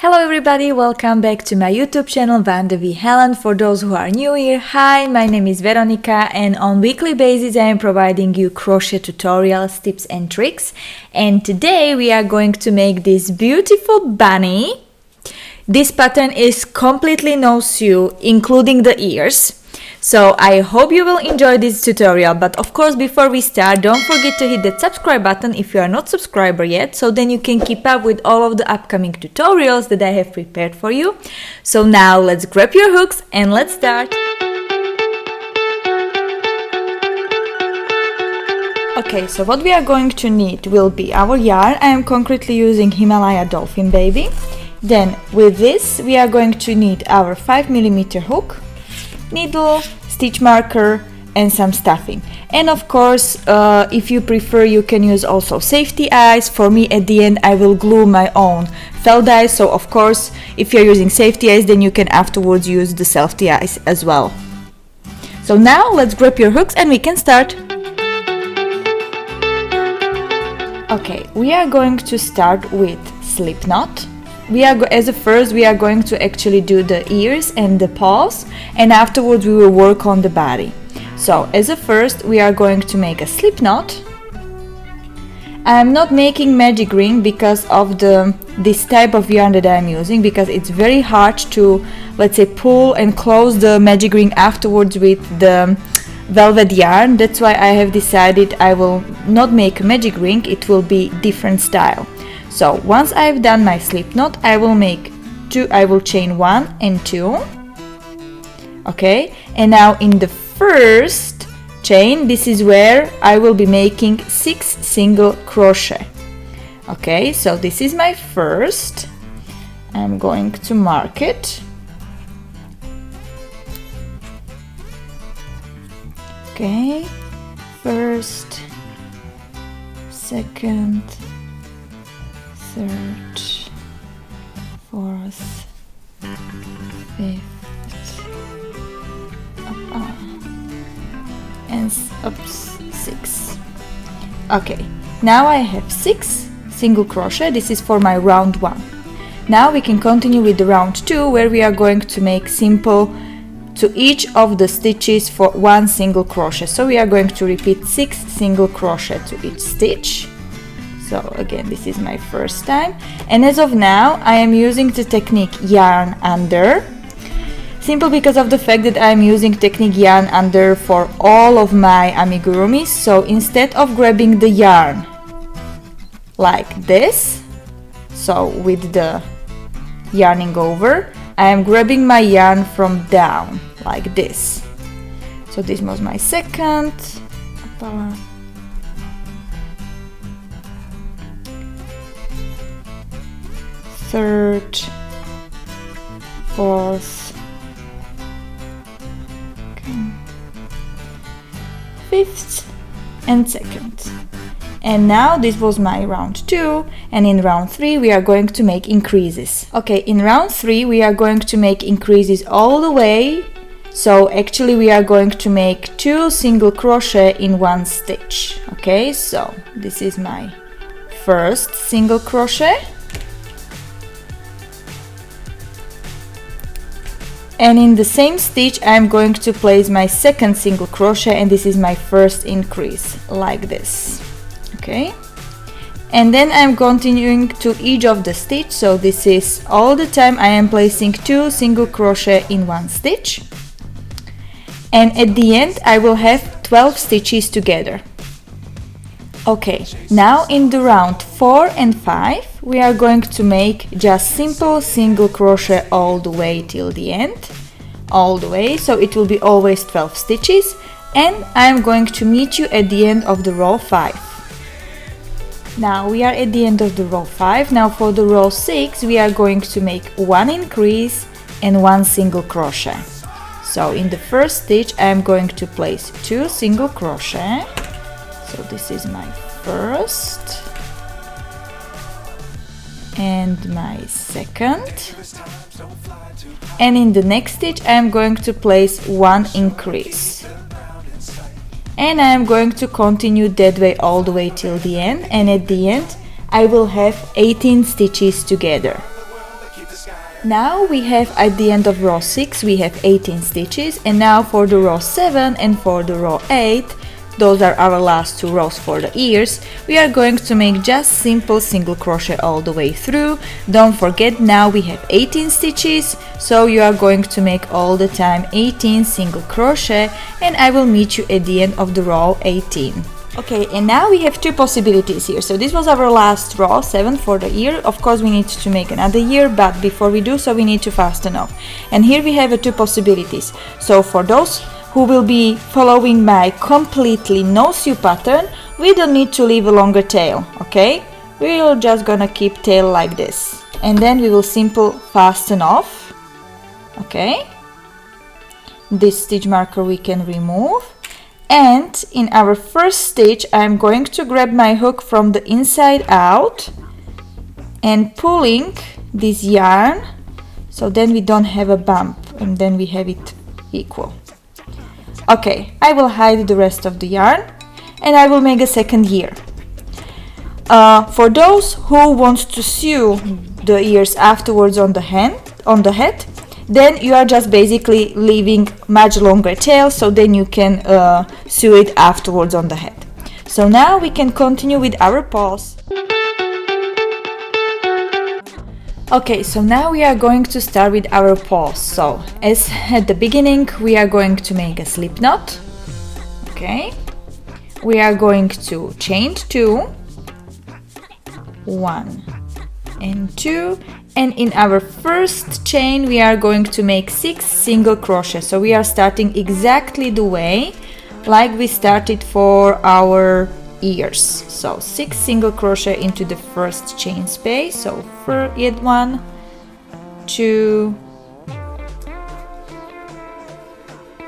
Hello everybody, welcome back to my YouTube channel Vanda v Helen. For those who are new here, hi, my name is Veronica and on weekly basis I am providing you crochet tutorials, tips and tricks. And today we are going to make this beautiful bunny. This pattern is completely no sew, including the ears. So I hope you will enjoy this tutorial, but of course before we start, don't forget to hit that subscribe button if you are not subscriber yet, so then you can keep up with all of the upcoming tutorials that I have prepared for you. So now let's grab your hooks and let's start. Okay, so what we are going to need will be our yarn. I am concretely using Himalaya Dolphin Baby. Then with this we are going to need our 5mm hook, needle, stitch marker and some stuffing. And of course, if you prefer, you can use also safety eyes. For me at the end I will glue my own felt eyes, so of course if you're using safety eyes then you can afterwards use the safety eyes as well. So now let's grab your hooks and we can start. Okay, we are going to start with slip knot. As a first we are going to actually do the ears and the paws, and afterwards we will work on the body. So as a first we are going to make a slip knot. I am not making magic ring because of this type of yarn that I am using, because it's very hard to, let's say, pull and close the magic ring afterwards with the velvet yarn. That's why I have decided I will not make a magic ring, it will be different style. So once I've done my slip knot, I will chain 1 and 2. Okay, and now in the first chain, this is where I will be making 6 single crochet. Okay, so this is my first. I'm going to mark it. Okay, first, second, third, fourth, fifth, and 6. Okay, now I have 6 single crochet. This is for my round 1. Now we can continue with the round 2, where we are going to make simple to each of the stitches for 1 single crochet. So we are going to repeat 6 single crochet to each stitch. So again, this is my first time, and as of now I am using the technique yarn under, simple because of the fact that I am using technique yarn under for all of my amigurumis. So instead of grabbing the yarn like this, so with the yarning over, I am grabbing my yarn from down like this. So this was my second, third, fourth, fifth and second. And now this was my round 2, and in round 3 we are going to make increases. Okay, in round 3 we are going to make increases all the way. So actually we are going to make 2 single crochet in 1 stitch. Okay, so this is my first single crochet. And in the same stitch I am going to place my second single crochet, and this is my first increase, like this. Okay, and then I'm continuing to each of the stitch. So this is all the time I am placing 2 single crochet in 1 stitch, and at the end I will have 12 stitches together. Okay, now in the round 4 and 5 we are going to make just simple single crochet all the way till the end, all the way, so it will be always 12 stitches, and I am going to meet you at the end of the row 5. Now we are at the end of the row 5. Now for the row 6 we are going to make 1 increase and 1 single crochet. So in the first stitch I am going to place 2 single crochet. So this is my first and my second, and in the next stitch I am going to place 1 increase, and I am going to continue that way all the way till the end, and at the end I will have 18 stitches together. Now we have at the end of row 6 we have 18 stitches, and now for the row 7 and for the row 8, those are our last 2 rows for the ears, we are going to make just simple single crochet all the way through. Don't forget, now we have 18 stitches, so you are going to make all the time 18 single crochet, and I will meet you at the end of the row 18. Okay, and now we have 2 possibilities here. So this was our last row, 7 for the ear. Of course we need to make another ear, but before we do so we need to fasten off. And here we have 2 possibilities. So for those who will be following my completely no sew pattern, we don't need to leave a longer tail, okay? We're just gonna keep tail like this. And then we will simply fasten off, okay? This stitch marker we can remove. And in our first stitch, I'm going to grab my hook from the inside out and pulling this yarn, so then we don't have a bump and then we have it equal. Okay, I will hide the rest of the yarn and I will make a second ear. For those who want to sew the ears afterwards on the head, then you are just basically leaving much longer tail, so then you can sew it afterwards on the head. So now we can continue with our paws. Okay, so now we are going to start with our paws. So as at the beginning we are going to make a slip knot. Okay, we are going to chain 2, 1 and 2, and in our first chain we are going to make 6 single crochet. So we are starting exactly the way like we started for our ears. So 6 single crochet into the first chain space. So for it 1, 2,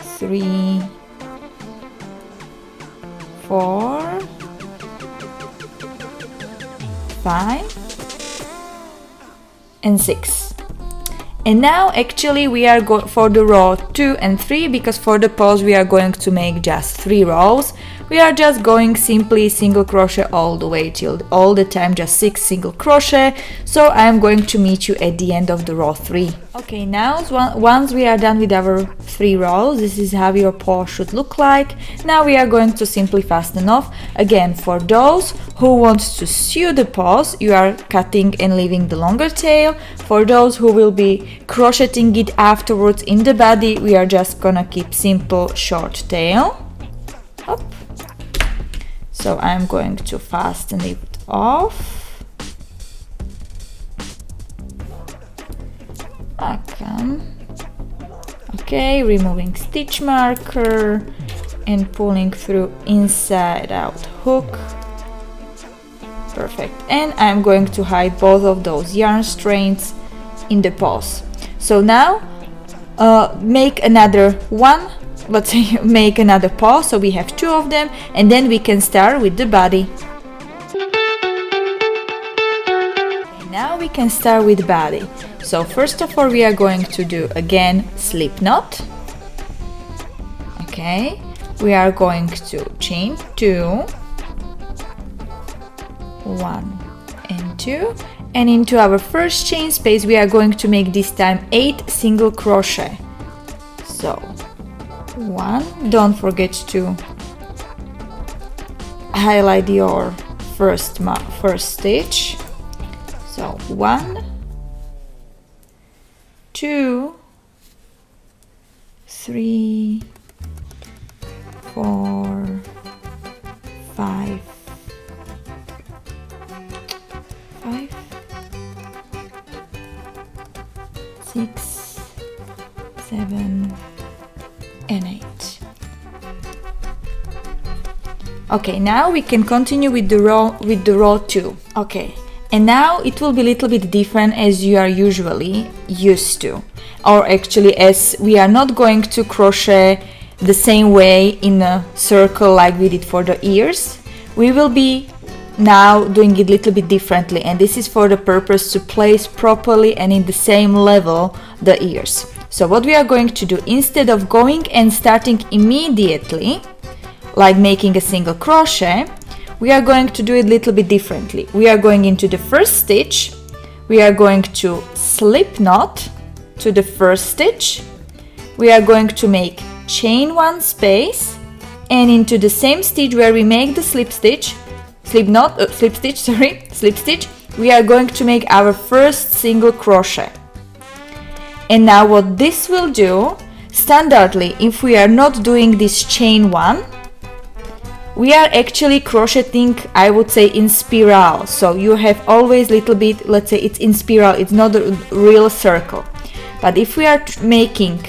3, 4, 5 and 6. And now actually we are going for the row 2 and 3, because for the paws we are going to make just 3 rows. We are just going simply single crochet all the way till all the time, just 6 single crochet. So I am going to meet you at the end of the row 3. Okay, now once we are done with our 3 rows, this is how your paw should look like. Now we are going to simply fasten off. Again, for those who want to sew the paws, you are cutting and leaving the longer tail. For those who will be crocheting it afterwards in the body, we are just gonna keep simple short tail. Up. So I'm going to fasten it off. Okay, removing stitch marker and pulling through inside out hook. Perfect. And I'm going to hide both of those yarn strands in the paws. So now make another one. Let's say make another paw, so we have 2 of them, and then we can start with the body. Okay, now we can start with body. So first of all we are going to do again slip knot. Okay, we are going to chain 2, 1 and 2, and into our first chain space we are going to make this time 8 single crochet. So 1, don't forget to highlight your first stitch. So 1, 2, 3, 4, 5, 6, 7 and 8. Okay, now we can continue with the row 2. Okay, and now it will be a little bit different as you are usually used to, or actually as we are not going to crochet the same way in a circle like we did for the ears. We will be now doing it a little bit differently, and this is for the purpose to place properly and in the same level the ears. So what we are going to do, instead of going and starting immediately like making a single crochet, we are going to do it a little bit differently. We are going into the first stitch, we are going to slip knot to the first stitch. We are going to make chain 1 space, and into the same stitch where we make the slip stitch, we are going to make our first single crochet. And now what this will do, standardly, if we are not doing this chain 1, we are actually crocheting, I would say, in spiral. So you have always little bit, let's say it's in spiral, it's not a real circle. But if we are making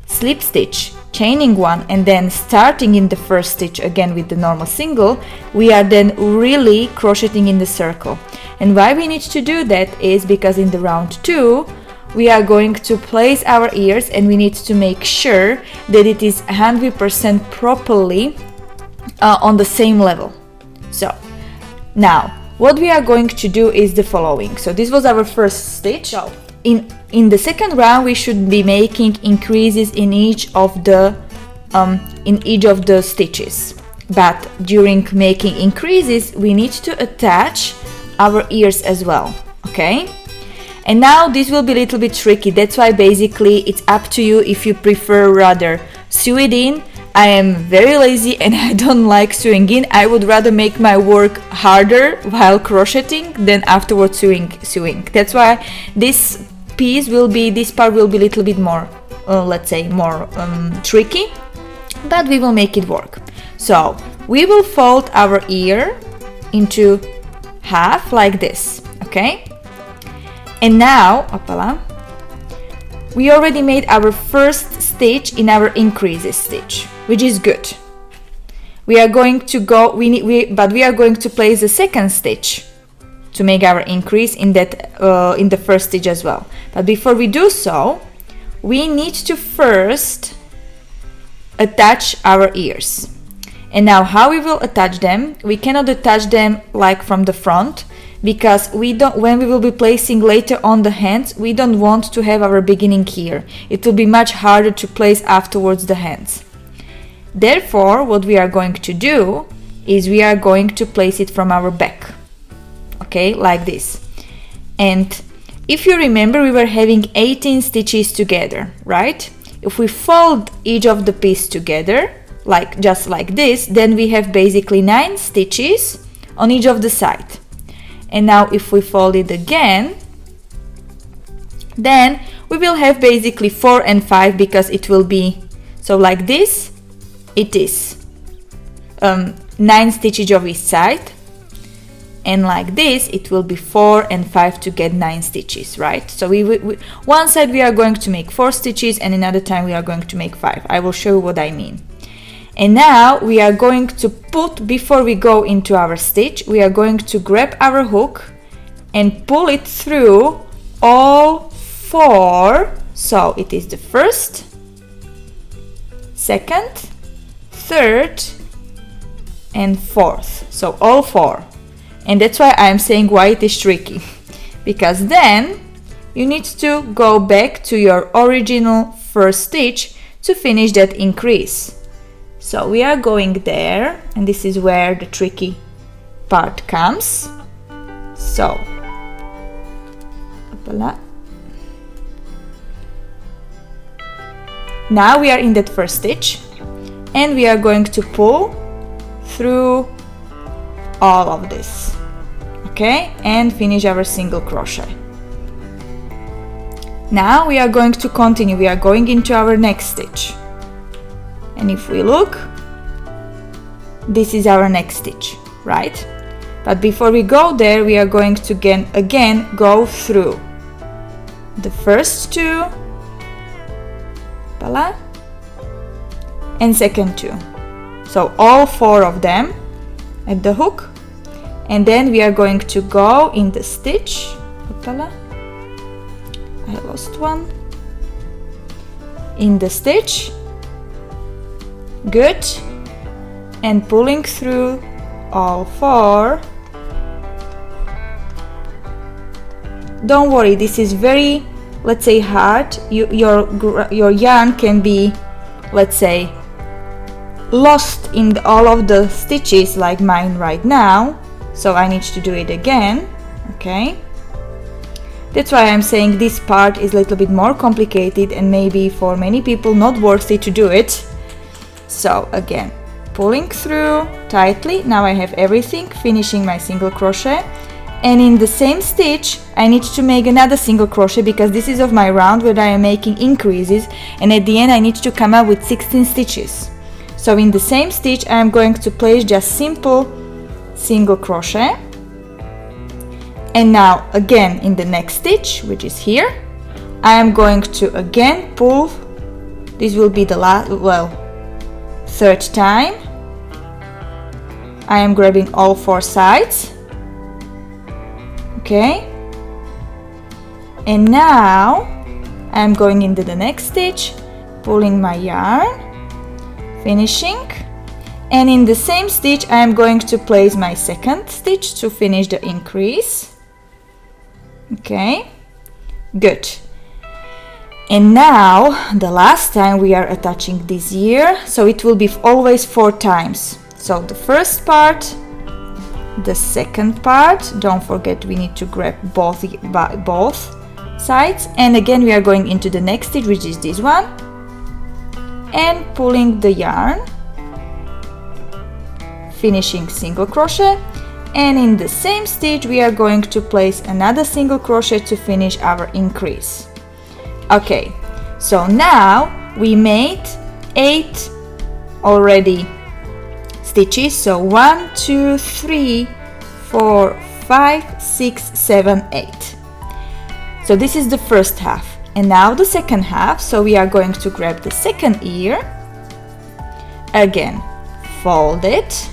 slip stitch, chaining 1, and then starting in the first stitch again with the normal single, we are then really crocheting in the circle. And why we need to do that is because in the round 2 we are going to place our ears, and we need to make sure that it is 100% properly on the same level. So now what we are going to do is the following. So this was our first stitch. So in the second round we should be making increases in each of the stitches, but during making increases we need to attach our ears as well. Okay, and now this will be a little bit tricky. That's why basically it's up to you if you prefer rather sew it in. I am very lazy and I don't like sewing in. I would rather make my work harder while crocheting than afterwards sewing. That's why this part will be a little bit more, let's say, more tricky, but we will make it work. So we will fold our ear into half like this, okay? And now, we already made our first stitch in our increases stitch, which is good. We are going to go, but we are going to place the second stitch to make our increase in that in the first stitch as well. But before we do so, we need to first attach our ears. And now how we will attach them? We cannot attach them like from the front, because when we will be placing later on the hands, we don't want to have our beginning here. It will be much harder to place afterwards the hands. Therefore, what we are going to do is we are going to place it from our back. Okay, like this. And if you remember, we were having 18 stitches together, right? If we fold each of the piece together, just like this, then we have basically 9 stitches on each of the side. And now if we fold it again, then we will have basically 4 and 5, because it will be, so like this, it is 9 stitches of each side, and like this it will be 4 and 5 to get 9 stitches, right? So one side we are going to make 4 stitches, and another time we are going to make 5. I will show you what I mean. And now we are going to put, before we go into our stitch, we are going to grab our hook and pull it through all 4. So it is the first, second, third, and fourth. So all 4. And that's why I'm saying why it is tricky, because then you need to go back to your original first stitch to finish that increase. So we are going there, and this is where the tricky part comes. So now we are in that first stitch, and we are going to pull through all of this, okay, and finish our single crochet. Now we are going to continue. We are going into our next stitch. And if we look, this is our next stitch, right? But before we go there, we are going to again go through the first 2, and second 2. So all 4 of them at the hook, and then we are going to go in the stitch. I lost one. In the stitch. Good, and pulling through all 4. Don't worry, this is very, let's say, hard. Your yarn can be, let's say, lost in all of the stitches like mine right now, so I need to do it again. Okay, That's why I'm saying this part is a little bit more complicated and maybe for many people not worthy to do it. So again, pulling through tightly. Now I have everything, finishing my single crochet, and in the same stitch I need to make another single crochet because this is of my round where I am making increases, and at the end I need to come up with 16 stitches. So in the same stitch I am going to place just simple single crochet, and now again in the next stitch, which is here, I am going to again pull. This will be the last, third time. I am grabbing all 4 sides. Okay, and now I'm going into the next stitch, pulling my yarn, finishing, and in the same stitch I am going to place my second stitch to finish the increase. Okay, good. And now the last time we are attaching this ear, so it will be always 4 times. So the first part, the second part, don't forget we need to grab both sides, and again we are going into the next stitch, which is this one, and pulling the yarn, finishing single crochet, and in the same stitch we are going to place another single crochet to finish our increase. Okay, so now we made 8 already stitches. So 1, 2, 3, 4, 5, 6, 7, 8. So this is the first half, and now the second half. So we are going to grab the second ear, again fold it,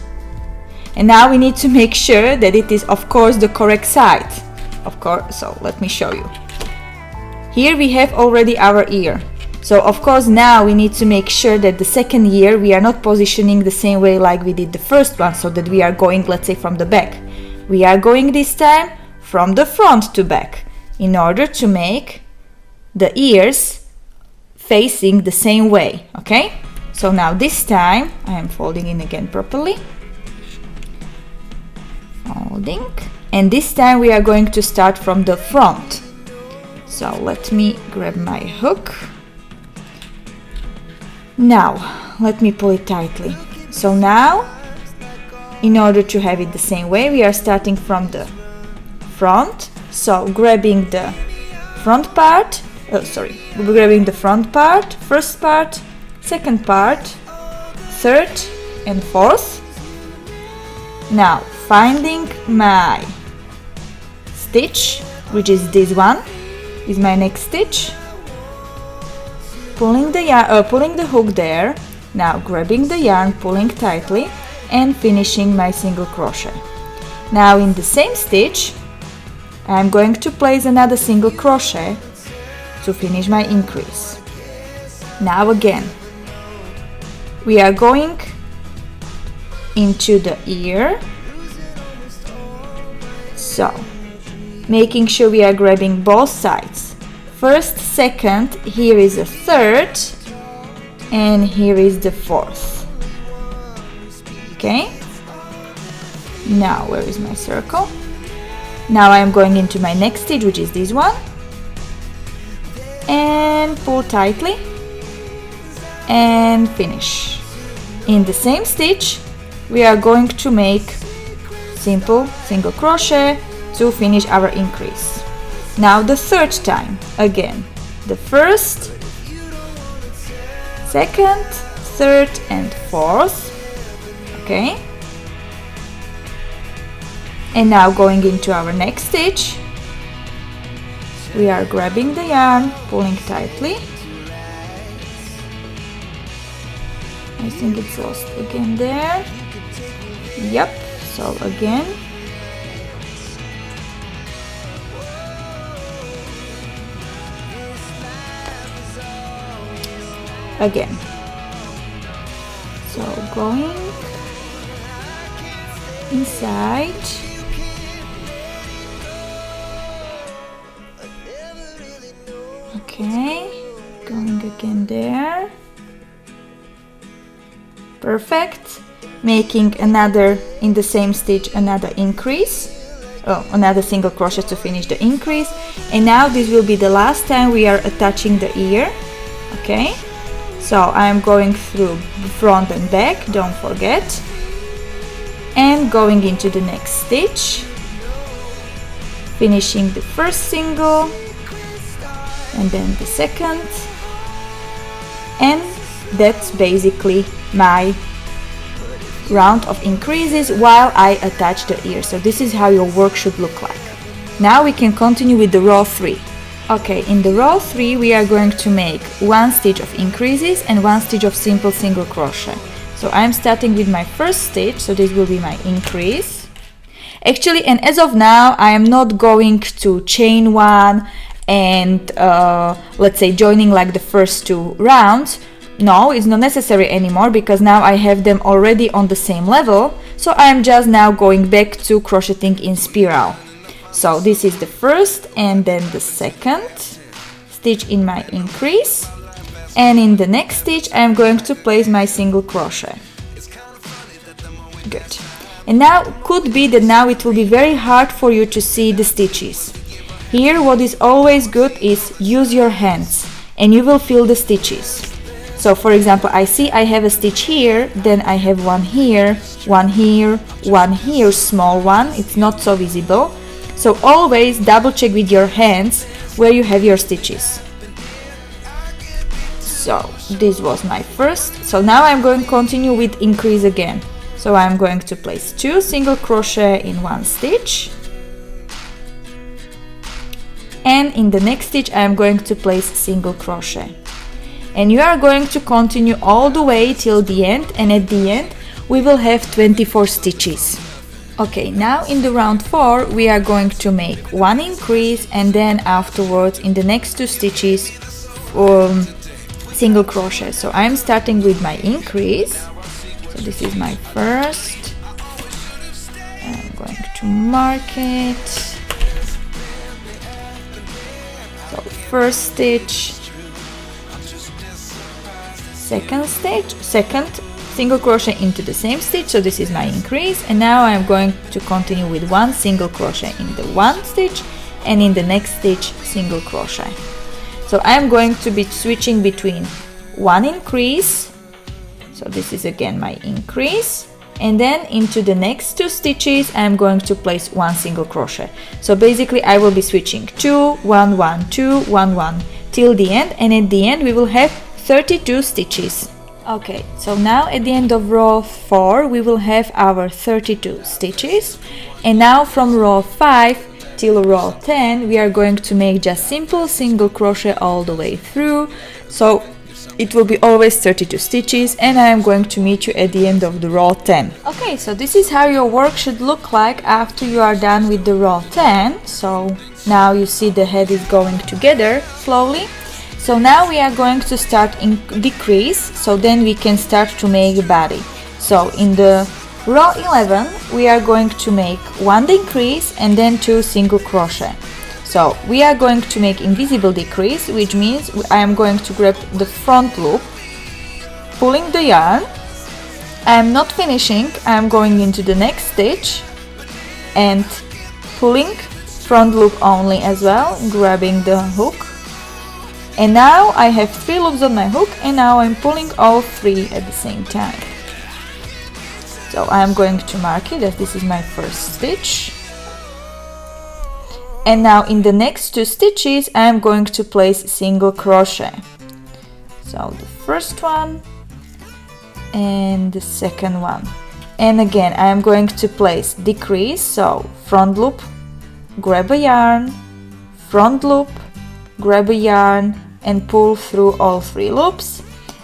and now we need to make sure that it is of course the correct side, of course. So let me show you. Here we have already our ear. So of course now we need to make sure that the second ear we are not positioning the same way like we did the first one, so that we are going, let's say, from the back. We are going this time from the front to back in order to make the ears facing the same way. Okay, so now this time I am folding in again properly, folding, and this time we are going to start from the front. So let me grab my hook. Now let me pull it tightly. So now, in order to have it the same way, we are starting from the front. So grabbing the front part, grabbing the front part, first part, second part, third and fourth. Now finding my stitch, which is this one, is my next stitch. Pulling the hook there, now grabbing the yarn, pulling tightly, and finishing my single crochet. Now in the same stitch I'm going to place another single crochet to finish my increase. Now again we are going into the ear, so making sure we are grabbing both sides. First, second, here is a third, and here is the fourth. Okay, now where is my circle? Now I am going into my next stitch, which is this one, and pull tightly and finish. In the same stitch we are going to make simple single crochet to finish our increase. Now the third time, again the first, second, third and fourth. Okay, and now going into our next stitch we are grabbing the yarn, pulling tightly. I think it's lost again there. Yep, so again so going inside, okay, going again there, perfect, making another in the same stitch, another increase, another single crochet to finish the increase. And now this will be the last time we are attaching the ear. Okay, so I am going through front and back, don't forget, and going into the next stitch, finishing the first single and then the second, and that's basically my round of increases while I attach the ear. So this is how your work should look like. Now we can continue with the row 3. Okay, in the row 3 we are going to make 1 stitch of increases and 1 stitch of simple single crochet. So I'm starting with my first stitch, so this will be my increase. Actually, and as of now, I am not going to chain 1 and let's say joining like the first 2 rounds. No, it's not necessary anymore because now I have them already on the same level. So I am just now going back to crocheting in spiral. So this is the first and then the second stitch in my increase, and in the next stitch I am going to place my single crochet. Good. And now could be that now it will be very hard for you to see the stitches. Here what is always good is use your hands and you will feel the stitches. So for example, I see I have a stitch here, then I have one here, one here, one here, small one, it's not so visible. So always double check with your hands where you have your stitches. So this was my first. So now I'm going to continue with increase again. So I'm going to place 2 single crochet in 1 stitch. And in the next stitch I'm going to place single crochet. And you are going to continue all the way till the end, and at the end we will have 24 stitches. Okay, now in the round 4 we are going to make 1 increase and then afterwards in the next 2 stitches single crochet. So I'm starting with my increase. So this is my first. I'm going to mark it. So first stitch, second stitch, second single crochet into the same stitch, so this is my increase, and now I'm going to continue with 1 single crochet in the 1 stitch and in the next stitch single crochet. So I'm going to be switching between 1 increase, so this is again my increase, and then into the next 2 stitches I'm going to place 1 single crochet. So basically I will be switching 2 1 1 2 1 1 till the end, and at the end we will have 32 stitches. Okay, so now at the end of row 4 we will have our 32 stitches, and now from row 5 till row 10 we are going to make just simple single crochet all the way through. So it will be always 32 stitches, and I am going to meet you at the end of the row 10. Okay, so this is how your work should look like after you are done with the row 10. So now you see the head is going together slowly. So now we are going to start in decrease, so then we can start to make body. So in the row 11 we are going to make 1 decrease and then 2 single crochet. So we are going to make invisible decrease, which means I am going to grab the front loop, pulling the yarn. I am not finishing, I am going into the next stitch and pulling front loop only as well, grabbing the hook. And now I have 3 loops on my hook, and now I'm pulling all 3 at the same time. So I'm going to mark it as this is my first stitch. And now in the next 2 stitches I'm going to place single crochet. So the first one and the second one. And again I am going to place decrease, so front loop, grab a yarn, front loop, grab a yarn, and pull through all 3 loops,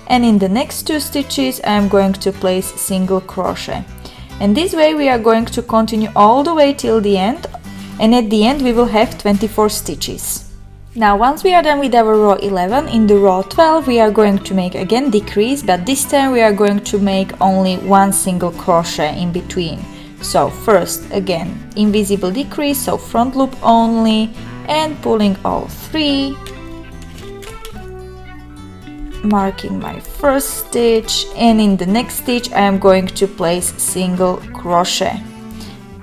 and in the next 2 stitches I am going to place single crochet. And this way we are going to continue all the way till the end, and at the end we will have 24 stitches. Now once we are done with our row 11, in the row 12 we are going to make again decrease, but this time we are going to make only 1 single crochet in between. So first again invisible decrease, so front loop only, and pulling all 3, marking my first stitch, and in the next stitch I am going to place single crochet.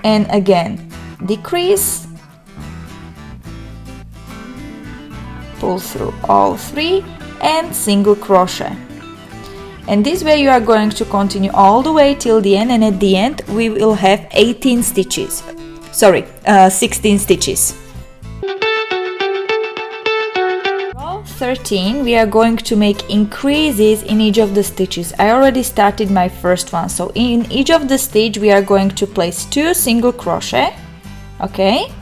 And again decrease, pull through all 3 and single crochet. And this way you are going to continue all the way till the end, and at the end we will have 18 stitches. Sorry, 16 stitches. Row 13 we are going to make increases in each of the stitches. I already started my first one, so in each of the stitch we are going to place 2 single crochet. Okay,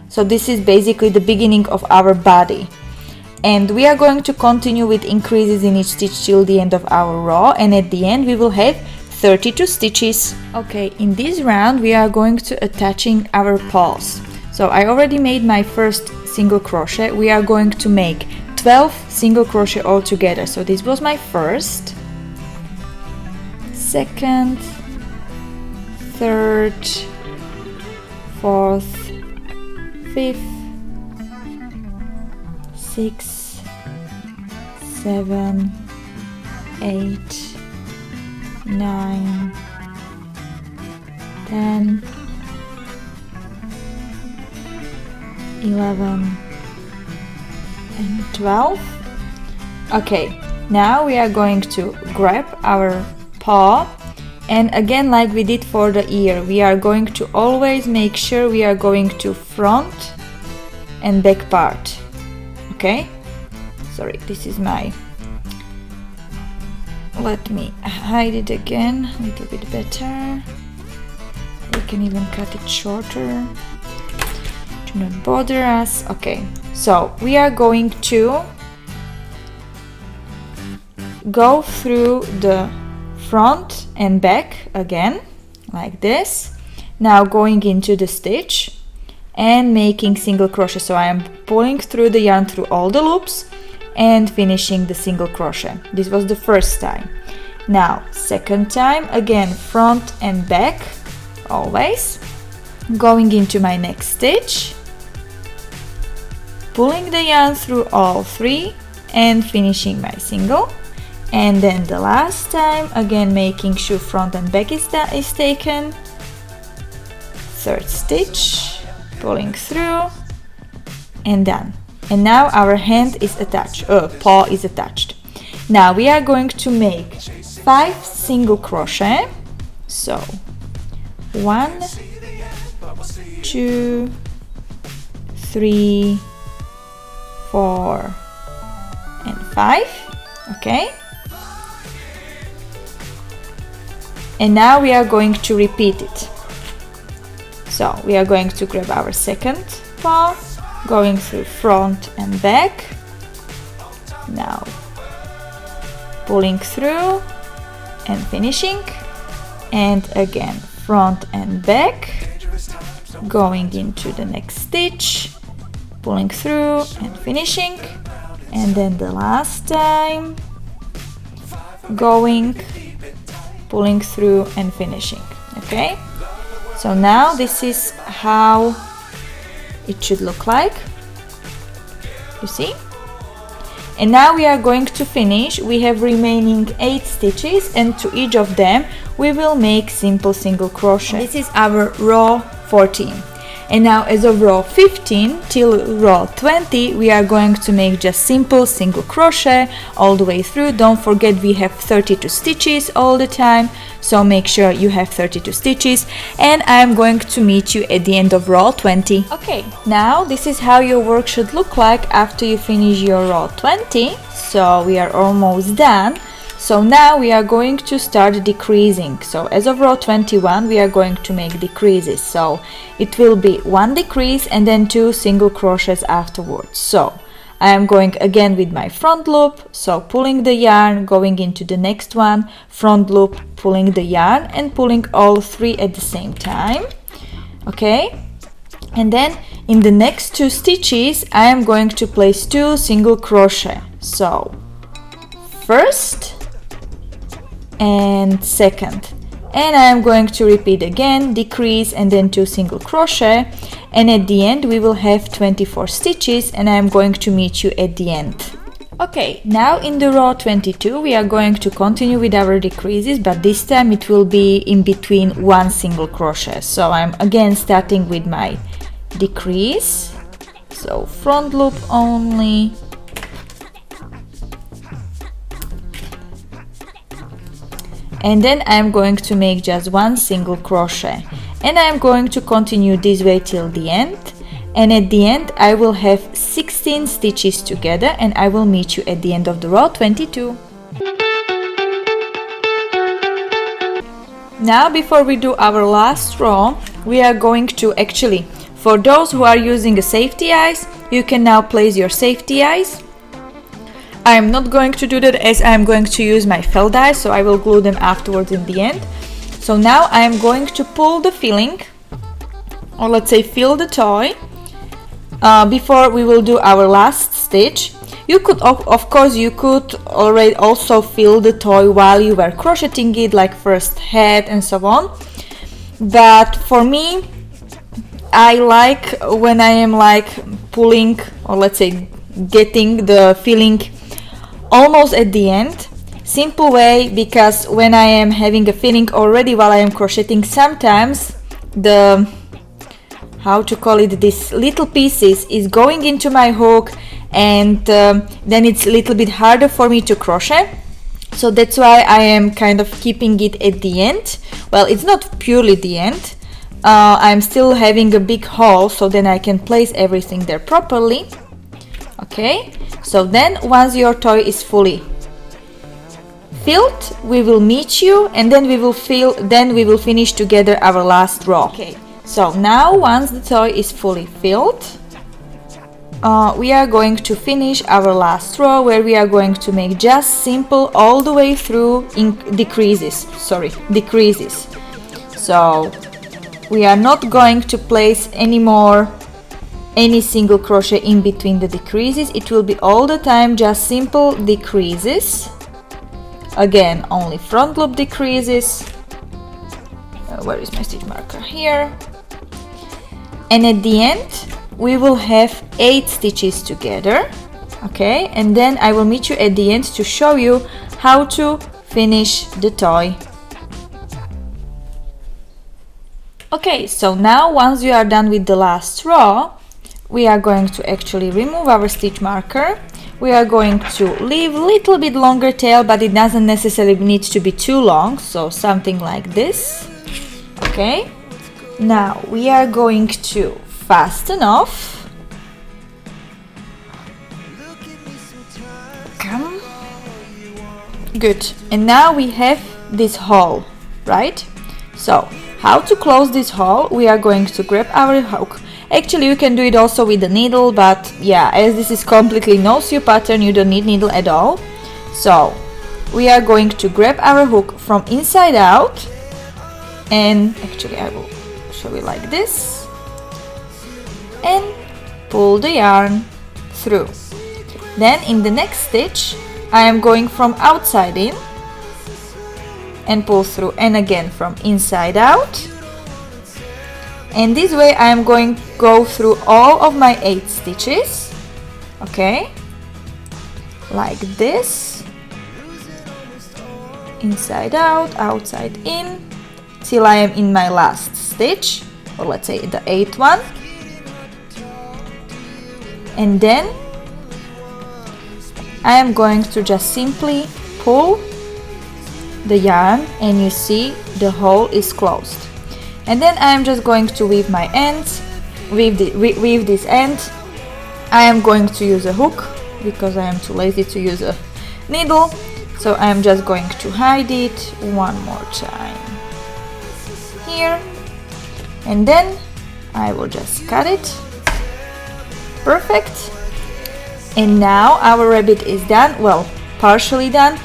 so this is basically the beginning of our body. And we are going to continue with increases in each stitch till the end of our row, and at the end we will have 32 stitches. Okay, in this round we are going to attaching our paws. So I already made my first single crochet. We are going to make 12 single crochet all together. So this was my first, second, third, fourth, fifth, 6, 7, 8, 9, 10, 11 and 12. Okay, now we are going to grab our paw, and again, like we did for the ear, we are going to always make sure we are going to front and back part. Okay, sorry, this is my, let me hide it again a little bit better. We can even cut it shorter to not bother us. Okay, so we are going to go through the front and back again like this. Now going into the stitch and making single crochet. So I am pulling through the yarn through all the loops and finishing the single crochet. This was the first time. Now second time, again front and back always, going into my next stitch, pulling the yarn through all 3 and finishing my single. And then the last time, again making sure front and back is taken, third stitch, pulling through and done. And now our hand is attached, paw is attached. Now we are going to make 5 single crochet. So 1, 2, 3, 4 and 5. Okay, and now we are going to repeat it. So we are going to grab our second paw, going through front and back, now pulling through and finishing, and again front and back, going into the next stitch, pulling through and finishing, and then the last time going, pulling through and finishing. Okay, so now this is how it should look like, you see. And now we are going to finish. We have remaining 8 stitches, and to each of them we will make simple single crochet. This is our row 14. And now as of row 15 till row 20 we are going to make just simple single crochet all the way through. Don't forget we have 32 stitches all the time, so make sure you have 32 stitches, and I'm going to meet you at the end of row 20. Okay, now this is how your work should look like after you finish your row 20. So we are almost done. So now we are going to start decreasing. So as of row 21 we are going to make decreases. So it will be 1 decrease and then 2 single crochets afterwards. So I am going again with my front loop, so pulling the yarn, going into the next one, front loop, pulling the yarn and pulling all 3 at the same time. Okay, and then in the next 2 stitches I am going to place 2 single crochet. So first and second, and I am going to repeat again, decrease and then 2 single crochet, and at the end we will have 24 stitches, and I am going to meet you at the end. Okay, now in the row 22 we are going to continue with our decreases, but this time it will be in between one single crochet. So I'm again starting with my decrease, so front loop only, and then I'm going to make just one single crochet, and I'm going to continue this way till the end. And at the end I will have 16 stitches together, and I will meet you at the end of the row 22. Now before we do our last row, we are going to actually, for those who are using a safety eyes, you can now place your safety eyes. I am not going to do that as I am going to use my felt eyes, so I will glue them afterwards in the end. So now I am going to pull the filling, or let's say fill the toy, before we will do our last stitch. You could, of course, you could already also fill the toy while you were crocheting it, like first head and so on. But for me, I like when I am like pulling, or let's say getting the filling almost at the end. Simple way, because when I am having a filling already while I am crocheting, sometimes the, how to call it, this little pieces is going into my hook, and then it's a little bit harder for me to crochet. So that's why I am kind of keeping it at the end. Well, it's not purely the end. I'm still having a big hole, so then I can place everything there properly. Okay, so then once your toy is fully filled, we will meet you, and then we will finish together our last row. Okay. So now once the toy is fully filled, we are going to finish our last row, where we are going to make just simple all the way through decreases. So we are not going to place any single crochet in between the decreases. It will be all the time just simple decreases. Again, only front loop decreases. Where is my stitch marker? Here. And at the end we will have 8 stitches together. Okay, and then I will meet you at the end to show you how to finish the toy. Okay, so now once you are done with the last row, we are going to actually remove our stitch marker. We are going to leave a little bit longer tail, but it doesn't necessarily need to be too long, so something like this. Okay, now we are going to fasten off. Come. Good. And now we have this hole, right? So how to close this hole? We are going to grab our hook. Actually, you can do it also with the needle, but yeah, as this is completely no sew pattern, you don't need needle at all. So we are going to grab our hook from inside out, and actually I will show you like this, and pull the yarn through. Then in the next stitch I am going from outside in and pull through, and again from inside out, and this way I am going to go through all of my 8 stitches. Okay, like this, inside out, outside in, till I am in my last stitch, or let's say the 8th one. And then I am going to just simply pull the yarn, and you see the hole is closed. And then I am just going to weave my ends, weave this end. I am going to use a hook because I am too lazy to use a needle, so I am just going to hide it one more time here, and then I will just cut it. Perfect. And now our rabbit is done, well, partially done.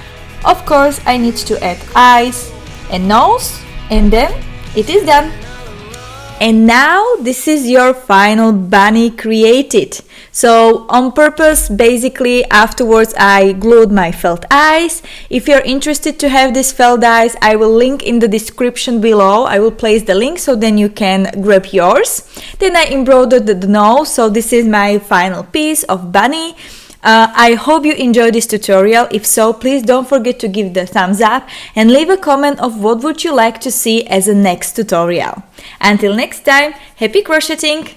Of course I need to add eyes and nose, and then it is done. And now this is your final bunny created. So on purpose, basically afterwards I glued my felt eyes. If you're interested to have these felt eyes, I will link in the description below. I will place the link so then you can grab yours. Then I embroidered the nose, so this is my final piece of bunny. I hope you enjoyed this tutorial. If so, please don't forget to give the thumbs up and leave a comment of what would you like to see as a next tutorial. Until next time, happy crocheting!